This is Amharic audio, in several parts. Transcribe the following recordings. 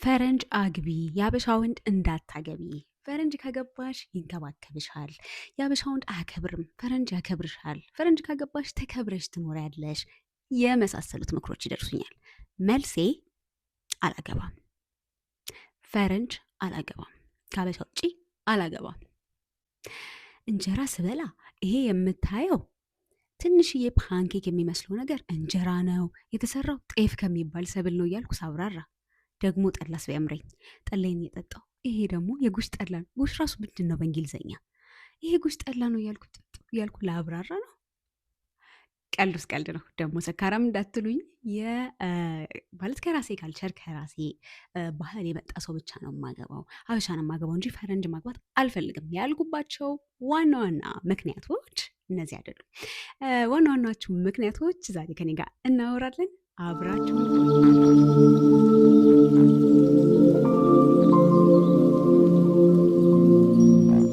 ፈረንጅ አግቢ የሀበሻ ወንድ እንዳታገቢ። ፈረንጅ ካገባሽ ይንከባከብሻል። የሀበሻ ወንድ አያከብርም፣ ፈረንጅ ያከብርሻል። ፈረንጅ ካገባሽ ተከብረሽ ትኖሪያለሽ። የመሳሰሉት ምክሮች ይደርሱኛል። መልሴ አላገባም። ፈረንጅ አላገባም። ከሀበሻ ውጪ አላገባም። እንጀራ ስበላ ይሄ የምታየው ትንሽዬ ፓንኬክ የሚመስለው ነገር እንጀራ ነው፣ የተሰራው ጤፍ ከሚባል ሰብል ነው እያልኩ ሳብራራ ደግሞ ጠላስ ቢያምረኝ ጠላዬን እየጠጣሁ ይሄ ደግሞ የጉሽ ጠላ ነው። ጉሽ ራሱ ምንድን ነው በእንግሊዘኛ? ይሄ ጉሽ ጠላ ነው እያልኩ ላብራራ ነው። ቀልድ ውስጥ ቀልድ ነው። ደግሞ ሰካራም እንዳትሉኝ ማለት ከራሴ ካልቸር ከራሴ ባህል የመጣ ሰው ብቻ ነው የማገባው። ሀበሻ ነው የማገባው እንጂ ፈረንጅ ማግባት አልፈልግም ያልኩባቸው ዋና ዋና ምክንያቶች እነዚህ አይደሉም። ዋና ዋናዎቹ ምክንያቶች ዛሬ ከኔ ጋር እናወራለን። አብራችሁ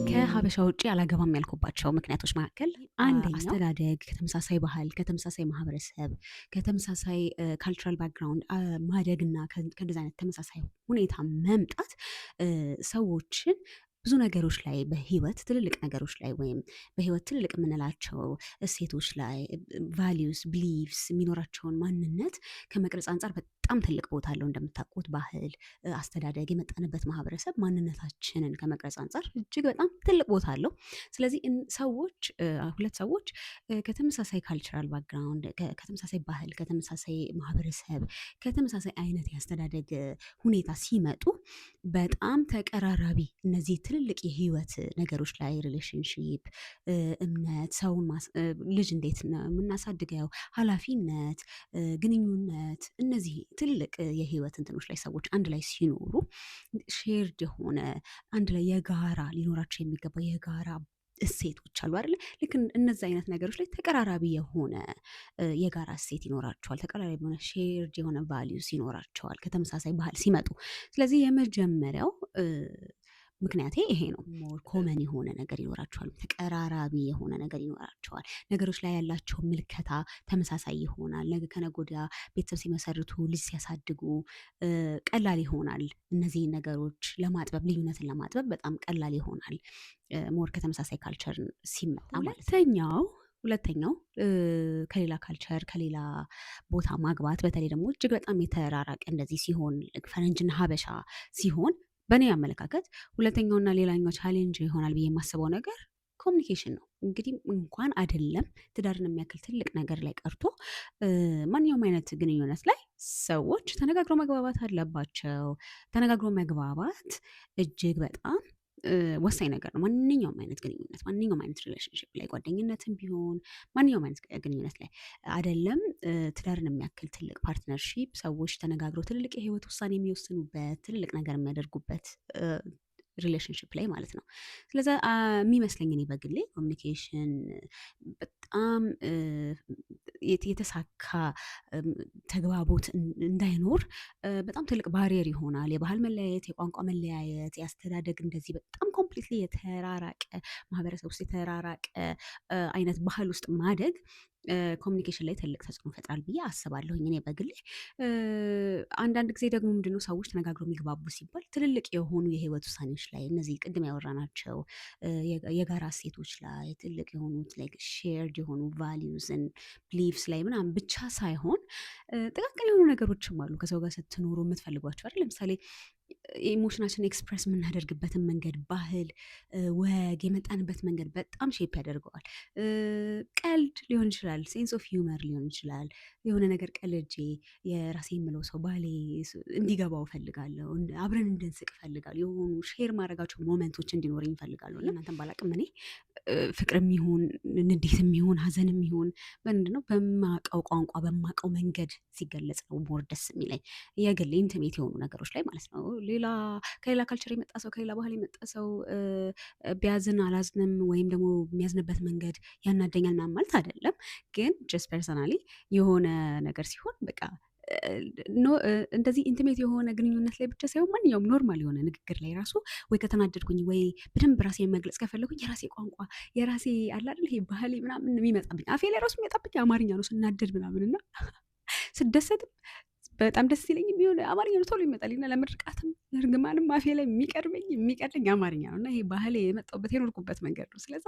ከሀበሻ ውጭ አላገባም ያልኩባቸው ምክንያቶች መካከል አንደኛው አስተዳደግ፣ ከተመሳሳይ ባህል፣ ከተመሳሳይ ማህበረሰብ፣ ከተመሳሳይ ካልቸራል ባክግራውንድ ማደግና ከእንደዚህ አይነት ተመሳሳይ ሁኔታ መምጣት ሰዎችን ብዙ ነገሮች ላይ በህይወት ትልልቅ ነገሮች ላይ ወይም በህይወት ትልልቅ የምንላቸው እሴቶች ላይ ቫሊዩስ ቢሊቭስ የሚኖራቸውን ማንነት ከመቅረጽ አንጻር በጣም ትልቅ ቦታ አለው። እንደምታውቁት ባህል፣ አስተዳደግ፣ የመጣንበት ማህበረሰብ ማንነታችንን ከመቅረጽ አንጻር እጅግ በጣም ትልቅ ቦታ አለው። ስለዚህ ሁለት ሰዎች ከተመሳሳይ ካልቸራል ባክግራውንድ፣ ከተመሳሳይ ባህል፣ ከተመሳሳይ ማህበረሰብ፣ ከተመሳሳይ አይነት የአስተዳደግ ሁኔታ ሲመጡ በጣም ተቀራራቢ እነዚህ ትልልቅ የህይወት ነገሮች ላይ ሪሌሽንሺፕ፣ እምነት፣ ሰውን ልጅ እንዴት ነው የምናሳድገው፣ ኃላፊነት፣ ግንኙነት፣ እነዚህ ትልልቅ የህይወት እንትኖች ላይ ሰዎች አንድ ላይ ሲኖሩ ሼርድ የሆነ አንድ ላይ የጋራ ሊኖራቸው የሚገባ የጋራ እሴቶች አሉ አይደለ? ልክ እነዚህ አይነት ነገሮች ላይ ተቀራራቢ የሆነ የጋራ እሴት ይኖራቸዋል። ተቀራራቢ የሆነ ሼርድ የሆነ ቫሊዩስ ይኖራቸዋል ከተመሳሳይ ባህል ሲመጡ። ስለዚህ የመጀመሪያው ምክንያቴ ይሄ ነው። ሞር ኮመን የሆነ ነገር ይኖራቸዋል፣ ተቀራራቢ የሆነ ነገር ይኖራቸዋል። ነገሮች ላይ ያላቸው ምልከታ ተመሳሳይ ይሆናል። ነገ ከነገ ወዲያ ቤተሰብ ሲመሰርቱ፣ ልጅ ሲያሳድጉ ቀላል ይሆናል። እነዚህን ነገሮች ለማጥበብ ልዩነትን ለማጥበብ በጣም ቀላል ይሆናል። ሞር ከተመሳሳይ ካልቸር ሲመጣ ማለት ነው። ሁለተኛው ከሌላ ካልቸር ከሌላ ቦታ ማግባት በተለይ ደግሞ እጅግ በጣም የተራራቀ እንደዚህ ሲሆን ፈረንጅና ሀበሻ ሲሆን በእኔ አመለካከት ሁለተኛውና ሌላኛው ቻሌንጅ ይሆናል ብዬ የማስበው ነገር ኮሚኒኬሽን ነው። እንግዲህ እንኳን አይደለም ትዳርን የሚያክል ትልቅ ነገር ላይ ቀርቶ ማንኛውም አይነት ግንኙነት ላይ ሰዎች ተነጋግረው መግባባት አለባቸው። ተነጋግሮ መግባባት እጅግ በጣም ወሳኝ ነገር ነው። ማንኛውም አይነት ግንኙነት፣ ማንኛውም አይነት ሪሌሽንሽፕ ላይ ጓደኝነትም ቢሆን ማንኛውም አይነት ግንኙነት ላይ አይደለም ትዳርን የሚያክል ትልቅ ፓርትነርሺፕ ሰዎች ተነጋግረው ትልልቅ የህይወት ውሳኔ የሚወስኑበት ትልልቅ ነገር የሚያደርጉበት ሪሌሽንሽፕ ላይ ማለት ነው። ስለዚ የሚመስለኝ እኔ በግሌ ኮሚኒኬሽን በጣም የተሳካ ተግባቦት እንዳይኖር በጣም ትልቅ ባሪየር ይሆናል። የባህል መለያየት፣ የቋንቋ መለያየት፣ የአስተዳደግ እንደዚህ በጣም ኮምፕሊትሊ የተራራቀ ማህበረሰብ ውስጥ የተራራቀ አይነት ባህል ውስጥ ማደግ ኮሚኒኬሽን ላይ ትልቅ ተጽዕኖ ይፈጥራል ብዬ አስባለሁኝ እኔ በግሌ። አንዳንድ ጊዜ ደግሞ ምንድነው ሰዎች ተነጋግረው የሚግባቡ ሲባል ትልልቅ የሆኑ የህይወት ውሳኔዎች ላይ እነዚህ ቅድም ያወራናቸው የጋራ እሴቶች ላይ ትልቅ የሆኑት ላይክ ሼርድ የሆኑ ቫሊዩስን ቢሊቭስ ላይ ምናምን ብቻ ሳይሆን ጥቃቅን የሆኑ ነገሮችም አሉ ከሰው ጋር ስትኖሩ የምትፈልጓቸው አይደል? ለምሳሌ ኢሞሽናችን ኤክስፕረስ የምናደርግበትን መንገድ፣ ባህል፣ ወግ፣ የመጣንበት መንገድ በጣም ሼፕ ያደርገዋል። ቀልድ ሊሆን ይችላል፣ ሴንስ ኦፍ ሂውመር ሊሆን ይችላል። የሆነ ነገር ቀልጄ የራሴ የምለው ሰው ባሌ እንዲገባው እፈልጋለሁ፣ አብረን እንድንስቅ እፈልጋለሁ፣ የሆኑ ሼር ማድረጋቸው ሞመንቶች እንዲኖረኝ እፈልጋለሁ። እናንተን ባላቅም እኔ ፍቅርም ይሁን ንዴትም ይሁን ሀዘንም ይሁን ምንድነው በማቀው ቋንቋ በማቀው መንገድ ሲገለጽ ነው ሞር ደስ የሚለኝ የግል ኢንቲሜት የሆኑ ነገሮች ላይ ማለት ነው። ከሌላ ካልቸር የመጣ ሰው ከሌላ ባህል የመጣ ሰው ቢያዝን አላዝንም ወይም ደግሞ የሚያዝንበት መንገድ ያናደኛል ምናምን ማለት አይደለም። ግን ጀስት ፐርሰናሊ የሆነ ነገር ሲሆን በቃ እንደዚህ ኢንቲሜት የሆነ ግንኙነት ላይ ብቻ ሳይሆን ማንኛውም ኖርማል የሆነ ንግግር ላይ ራሱ ወይ ከተናደድኩኝ ወይ በደንብ ራሴን መግለጽ ከፈለኩኝ የራሴ ቋንቋ የራሴ አለ አይደል ይሄ ባህሌ ምናምን የሚመጣብኝ አፌ ላይ ራሱ የሚመጣብኝ አማርኛ ነው ስናደድ ምናምን እና ስደሰትም በጣም ደስ ይለኝ የሚሆን አማርኛ ነው ቶሎ ይመጣልኝና ለምርቃትም እርግማንም አፌ ላይ የሚቀድመኝ አማርኛ ነው እና ይሄ ባህሌ የመጣሁበት የኖርኩበት መንገድ ነው። ስለዛ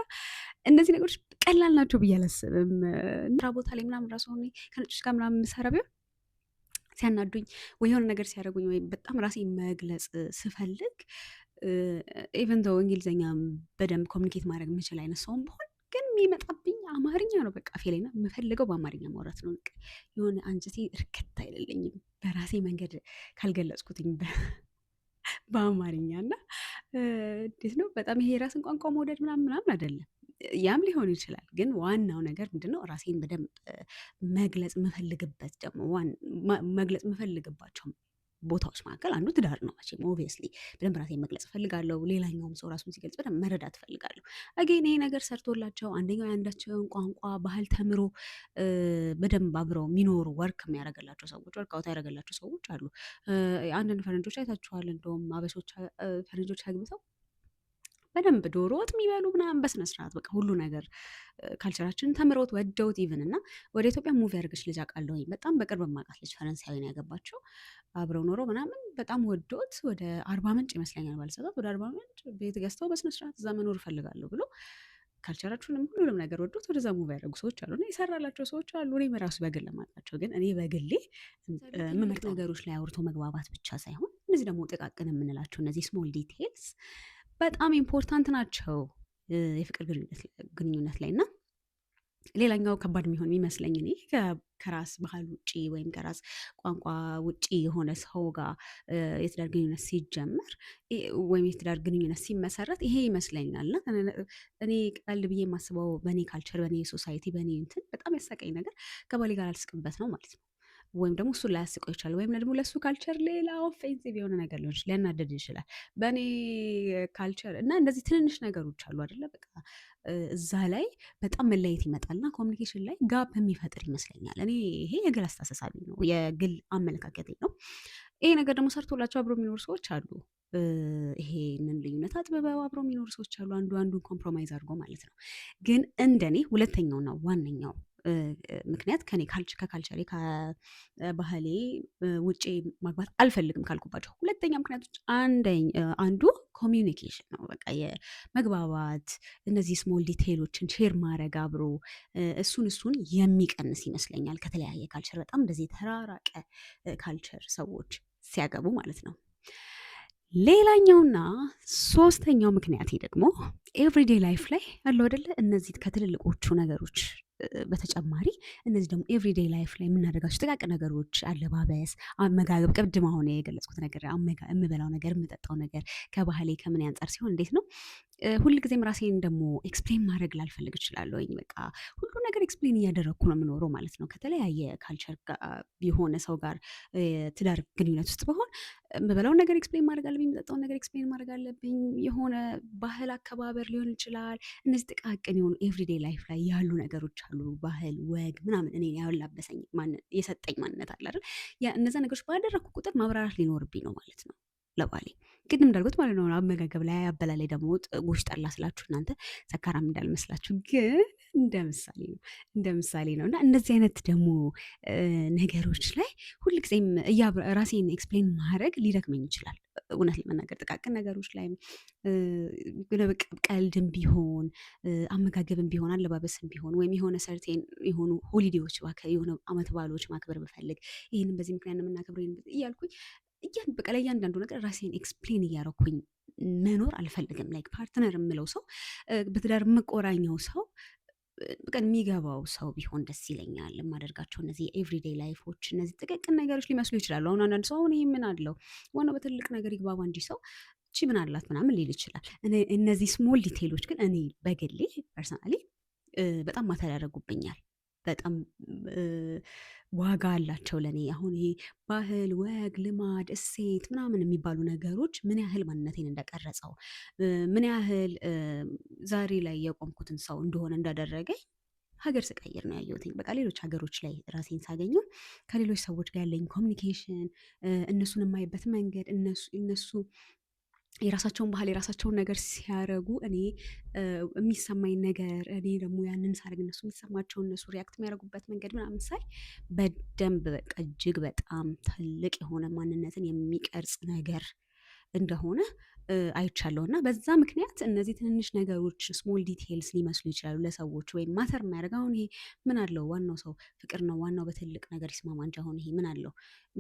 እነዚህ ነገሮች ቀላል ናቸው ብዬ አላስብም። ስራ ቦታ ላይ ምናምን ራሱ አሁን ከነጮች ጋር ምናምን የምሰራ ቢሆን ሲያናዱኝ ወይ የሆነ ነገር ሲያደርጉኝ ወይም በጣም ራሴን መግለጽ ስፈልግ ኢቨን ዶ እንግሊዝኛ በደንብ ኮሚኒኬት ማድረግ የምችል አይነት ሰውም ብሆን ግን የሚመጣብኝ አማርኛ ነው። በቃ አፌ ላይ እና የምፈልገው በአማርኛ ማውራት ነው። በቃ የሆነ አንጀቴ እርክት አይደለኝም በራሴ መንገድ ካልገለጽኩትኝ በአማርኛ እና እንዴት ነው በጣም ይሄ የራስን ቋንቋ መውደድ ምናምን ምናምን አይደለም። ያም ሊሆን ይችላል። ግን ዋናው ነገር ምንድነው ራሴን በደንብ መግለጽ የምፈልግበት ደግሞ መግለጽ የምፈልግባቸው ቦታዎች መካከል አንዱ ትዳር ነው። መቼም ኦብቪየስሊ በደንብ ራሴን መግለጽ እፈልጋለሁ። ሌላኛውም ሰው ራሱን ሲገልጽ በደንብ መረዳት እፈልጋለሁ። አጌን ይሄ ነገር ሰርቶላቸው አንደኛው የአንዳቸውን ቋንቋ ባህል ተምሮ በደንብ አብረው የሚኖሩ ወርክ የሚያደርግላቸው ሰዎች ወርክአውት ያደረገላቸው ሰዎች አሉ። አንዳንድ ፈረንጆች አይታችኋል። እንደውም አበሾች ፈረንጆች አግብተው በደንብ ዶሮ ወጥ የሚበሉ ምናምን በስነ ስርዓት በቃ ሁሉ ነገር ካልቸራችንን ተምረውት ወደውት ኢቭን እና ወደ ኢትዮጵያ ሙቭ ያደርገች ልጅ አውቃለሁኝ። በጣም በቅርብ የማውቃት ልጅ ፈረንሳዊ ነው ያገባቸው። አብረው ኖሮ ምናምን በጣም ወዶት ወደ አርባ ምንጭ ይመስለኛል ባልሳሳት ወደ አርባ ምንጭ ቤት ገዝተው በስነ ስርዓት እዛ መኖር እፈልጋለሁ ብሎ ካልቸራችሁንም ሁሉንም ነገር ወዶት ወደዛ ሙቭ ያደረጉ ሰዎች አሉ እና የሰራላቸው ሰዎች አሉ። እኔም ራሱ በግል ለማውቃቸው ግን እኔ በግሌ የምመርጥ ነገሮች ላይ አውርቶ መግባባት ብቻ ሳይሆን እነዚህ ደግሞ ጥቃቅን የምንላቸው እነዚህ ስሞል ዲቴልስ በጣም ኢምፖርታንት ናቸው የፍቅር ግንኙነት ላይ እና ሌላኛው ከባድ የሚሆን የሚመስለኝ እኔ ከራስ ባህል ውጪ ወይም ከራስ ቋንቋ ውጪ የሆነ ሰው ጋር የትዳር ግንኙነት ሲጀመር ወይም የትዳር ግንኙነት ሲመሰረት ይሄ ይመስለኛል። እና እኔ ቀልድ ብዬ የማስበው በእኔ ካልቸር፣ በእኔ ሶሳይቲ፣ በእኔ እንትን በጣም ያሳቀኝ ነገር ከባሌ ጋር አልስቅበት ነው ማለት ነው። ወይም ደግሞ እሱን ላያስቀው ይችላል። ወይም ደግሞ ለእሱ ካልቸር ሌላ ኦፌንሲቭ የሆነ ነገር ሊሆን ይችላል፣ ሊያናደድ ይችላል። በእኔ ካልቸር እና እንደዚህ ትንንሽ ነገሮች አሉ አይደለ? በቃ እዛ ላይ በጣም መለየት ይመጣልና ኮሚኒኬሽን ላይ ጋፕ የሚፈጥር ይመስለኛል። እኔ ይሄ የግል አስተሳሰቢ ነው፣ የግል አመለካከቴ ነው። ይሄ ነገር ደግሞ ሰርቶላቸው አብሮ የሚኖሩ ሰዎች አሉ። ይሄንን ልዩነት አጥብበው አብሮ የሚኖሩ ሰዎች አሉ። አንዱ አንዱን ኮምፕሮማይዝ አድርጎ ማለት ነው። ግን እንደኔ ሁለተኛውና ዋነኛው ምክንያት ከኔ ከካልቸሬ ከባህሌ ውጪ ማግባት አልፈልግም ካልኩባቸው ሁለተኛ ምክንያቶች አንዱ ኮሚዩኒኬሽን ነው። በቃ የመግባባት እነዚህ ስሞል ዲቴይሎችን ሼር ማድረግ አብሮ እሱን የሚቀንስ ይመስለኛል ከተለያየ ካልቸር በጣም እንደዚህ የተራራቀ ካልቸር ሰዎች ሲያገቡ ማለት ነው። ሌላኛውና ሶስተኛው ምክንያቴ ደግሞ ኤቭሪዴ ላይፍ ላይ አለው አይደለ? እነዚህ ከትልልቆቹ ነገሮች በተጨማሪ እነዚህ ደግሞ ኤቭሪዴ ላይፍ ላይ የምናደርጋቸው ጥቃቅን ነገሮች፣ አለባበስ፣ አመጋገብ፣ ቅድም አሁን የገለጽኩት ነገር የምበላው ነገር፣ የምጠጣው ነገር ከባህሌ ከምን አንጻር ሲሆን እንዴት ነው ሁልጊዜም ራሴን ደግሞ ኤክስፕሌን ማድረግ ላልፈልግ እችላለሁ። በቃ ሁሉ ነገር ኤክስፕሌን እያደረግኩ ነው የምኖረው ማለት ነው። ከተለያየ ካልቸር የሆነ ሰው ጋር ትዳር ግንኙነት ውስጥ በሆን የምበላውን ነገር ኤክስፕሌን ማድረግ አለብኝ፣ የምጠጣውን ነገር ኤክስፕሌን ማድረግ አለብኝ። የሆነ ባህል አከባበር ሊሆን ይችላል። እነዚህ ጥቃቅን የሆኑ ኤቭሪዴ ላይፍ ላይ ያሉ ነገሮች አሉ። ባህል፣ ወግ ምናምን እኔ ያላበሰኝ የሰጠኝ ማንነት አለ አይደል? እነዛ ነገሮች ባደረግኩ ቁጥር ማብራራት ሊኖርብኝ ነው ማለት ነው ለባሌ። ቅድም እንዳልኩት ማለት ነው አመጋገብ ላይ አበላላይ ደግሞ ጎሽ ጠላ ስላችሁ እናንተ ሰካራም እንዳልመስላችሁ ግን እንደ ምሳሌ ነው። እና እነዚህ አይነት ደግሞ ነገሮች ላይ ሁልጊዜም ራሴን ኤክስፕሌን ማድረግ ሊደክመኝ ይችላል። እውነት ለመናገር ጥቃቅን ነገሮች ላይ ቀልድም ቢሆን አመጋገብም ቢሆን አለባበስም ቢሆን ወይም የሆነ ሰርቴን የሆኑ ሆሊዴዎች የሆነ አመት በዓሎች ማክበር ብፈልግ ይህንን በዚህ ምክንያት ነው የምናከብረው እያልኩኝ በቃ ለእያንዳንዱ ነገር ራሴን ኤክስፕሌን እያደረኩኝ መኖር አልፈልግም። ላይክ ፓርትነር የምለው ሰው በትዳር የምቆራኘው ሰው በቃ የሚገባው ሰው ቢሆን ደስ ይለኛል። የማደርጋቸው እነዚህ የኤቭሪዴይ ላይፎች እነዚህ ጥቅቅን ነገሮች ሊመስሉ ይችላሉ። አሁን አንዳንድ ሰው አሁን ይህ ምን አለው ዋናው በትልቅ ነገር ይግባባ እንጂ ሰው እቺ ምን አላት ምናምን ሊል ይችላል። እነዚህ ስሞል ዲቴይሎች ግን እኔ በግሌ ፐርሰናሊ በጣም ማተር ያደርጉብኛል። በጣም ዋጋ አላቸው ለእኔ። አሁን ይሄ ባህል፣ ወግ፣ ልማድ፣ እሴት ምናምን የሚባሉ ነገሮች ምን ያህል ማንነቴን እንደቀረጸው ምን ያህል ዛሬ ላይ የቆምኩትን ሰው እንደሆነ እንዳደረገኝ ሀገር ስቀይር ነው ያየሁትኝ። በቃ ሌሎች ሀገሮች ላይ ራሴን ሳገኘው ከሌሎች ሰዎች ጋር ያለኝ ኮሚኒኬሽን፣ እነሱን የማይበት መንገድ፣ እነሱ የራሳቸውን ባህል የራሳቸውን ነገር ሲያረጉ እኔ የሚሰማኝ ነገር እኔ ደግሞ ያንን ሳደርግ እነሱ የሚሰማቸው እነሱ ሪያክት የሚያደርጉበት መንገድ ምናምን ሳይ በደንብ በቃ እጅግ በጣም ትልቅ የሆነ ማንነትን የሚቀርጽ ነገር እንደሆነ አይቻለሁ። እና በዛ ምክንያት እነዚህ ትንንሽ ነገሮች ስሞል ዲቴይልስ ሊመስሉ ይችላሉ ለሰዎች ወይም ማተር የሚያደርግ አሁን ይሄ ምን አለው ዋናው ሰው ፍቅር ነው ዋናው በትልቅ ነገር ይስማማ እንጂ አሁን ይሄ ምን አለው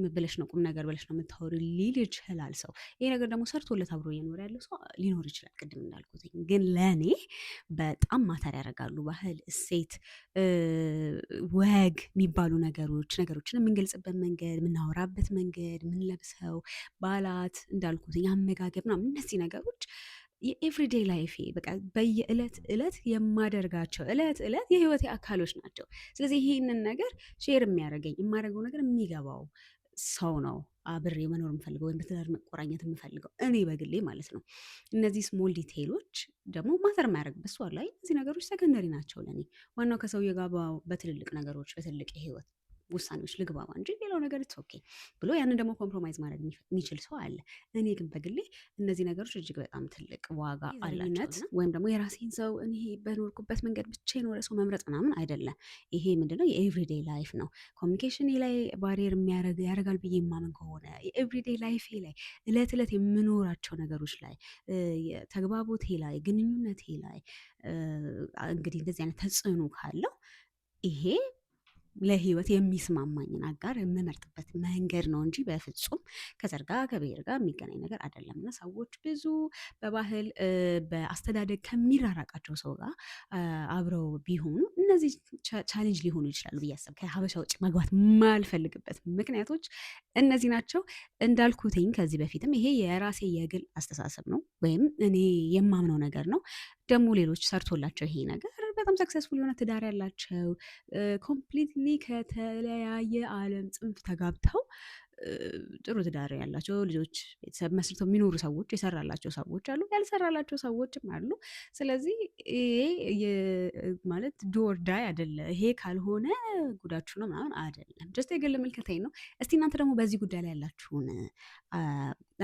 ብለሽ ነው ቁም ነገር ብለሽ ነው የምታወሪ ሊል ይችላል ሰው። ይሄ ነገር ደግሞ ሰርቶለት አብሮ እየኖረ ያለው ሰው ሊኖር ይችላል ቅድም እንዳልኩት። ግን ለእኔ በጣም ማተር ያደርጋሉ ባህል፣ እሴት፣ ወግ የሚባሉ ነገሮችን የምንገልጽበት መንገድ፣ የምናወራበት መንገድ፣ የምንለብሰው በዓላት እንዳልኩት አመጋገብ ምናምን እነዚህ ነገሮች የኤቭሪዴይ ላይፌ በቃ በየዕለት ዕለት የማደርጋቸው ዕለት ዕለት የህይወቴ አካሎች ናቸው። ስለዚህ ይህንን ነገር ሼር የሚያደርገኝ የማደርገው ነገር የሚገባው ሰው ነው አብሬ መኖር የምፈልገው ወይም በትዳር መቆራኘት የምፈልገው እኔ በግሌ ማለት ነው። እነዚህ ስሞል ዲቴይሎች ደግሞ ማተር የማያደርግበት ሰው ላይ እነዚህ ነገሮች ሰከንደሪ ናቸው ለእኔ። ዋናው ከሰውዬ ጋር በትልልቅ ነገሮች በትልቅ የህይወት ውሳኔዎች ልግባባ እንጂ ሌላው ነገር ኢትስ ኦኬ ብሎ ያንን ደግሞ ኮምፕሮማይዝ ማድረግ የሚችል ሰው አለ። እኔ ግን በግሌ እነዚህ ነገሮች እጅግ በጣም ትልቅ ዋጋ አላቸው። ወይም ደግሞ የራሴን ሰው እኔ በኖርኩበት መንገድ ብቻ የኖረ ሰው መምረጥ ምናምን አይደለም። ይሄ ምንድነው የኤቭሪዴይ ላይፍ ነው። ኮሚኒኬሽን ላይ ባሪየር ያደርጋል ብዬ የማምን ከሆነ የኤቭሪዴይ ላይፌ ላይ እለት እለት የምኖራቸው ነገሮች ላይ ተግባቦቴ ላይ ግንኙነቴ ላይ እንግዲህ እንደዚህ አይነት ተጽዕኖ ካለው ይሄ ለህይወት የሚስማማኝን አጋር የምመርጥበት መንገድ ነው እንጂ በፍጹም ከዘር ጋር ከብሔር ጋር የሚገናኝ ነገር አይደለም። እና ሰዎች ብዙ በባህል በአስተዳደግ ከሚራራቃቸው ሰው ጋር አብረው ቢሆኑ እነዚህ ቻሌንጅ ሊሆኑ ይችላሉ ብዬ አሰብ ከሀበሻ ውጭ መግባት የማልፈልግበት ምክንያቶች እነዚህ ናቸው። እንዳልኩትኝ ከዚህ በፊትም ይሄ የራሴ የግል አስተሳሰብ ነው ወይም እኔ የማምነው ነገር ነው። ደግሞ ሌሎች ሰርቶላቸው ይሄ ነገር በጣም ሰክሰስፉል የሆነ ትዳር ያላቸው ኮምፕሊትሊ ከተለያየ ዓለም ጽንፍ ተጋብተው ጥሩ ትዳር ያላቸው ልጆች ቤተሰብ መስርተው የሚኖሩ ሰዎች የሰራላቸው ሰዎች አሉ፣ ያልሰራላቸው ሰዎችም አሉ። ስለዚህ ይሄ ማለት ዶር ዳይ አይደለ፣ ይሄ ካልሆነ ጉዳችሁ ነው ምናምን አይደለም። ጀስት የግል ምልከታኝ ነው። እስቲ እናንተ ደግሞ በዚህ ጉዳይ ላይ ያላችሁን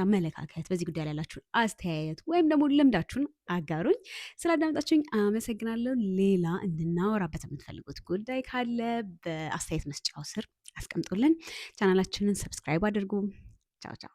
አመለካከት፣ በዚህ ጉዳይ ላይ ያላችሁን አስተያየት ወይም ደግሞ ልምዳችሁን አጋሩኝ። ስላዳመጣችሁኝ አመሰግናለሁ። ሌላ እንድናወራበት የምትፈልጉት ጉዳይ ካለ በአስተያየት መስጫው ስር አስቀምጡልን። ቻናላችንን ሰብስክራይብ አድርጉ። ቻው ቻው።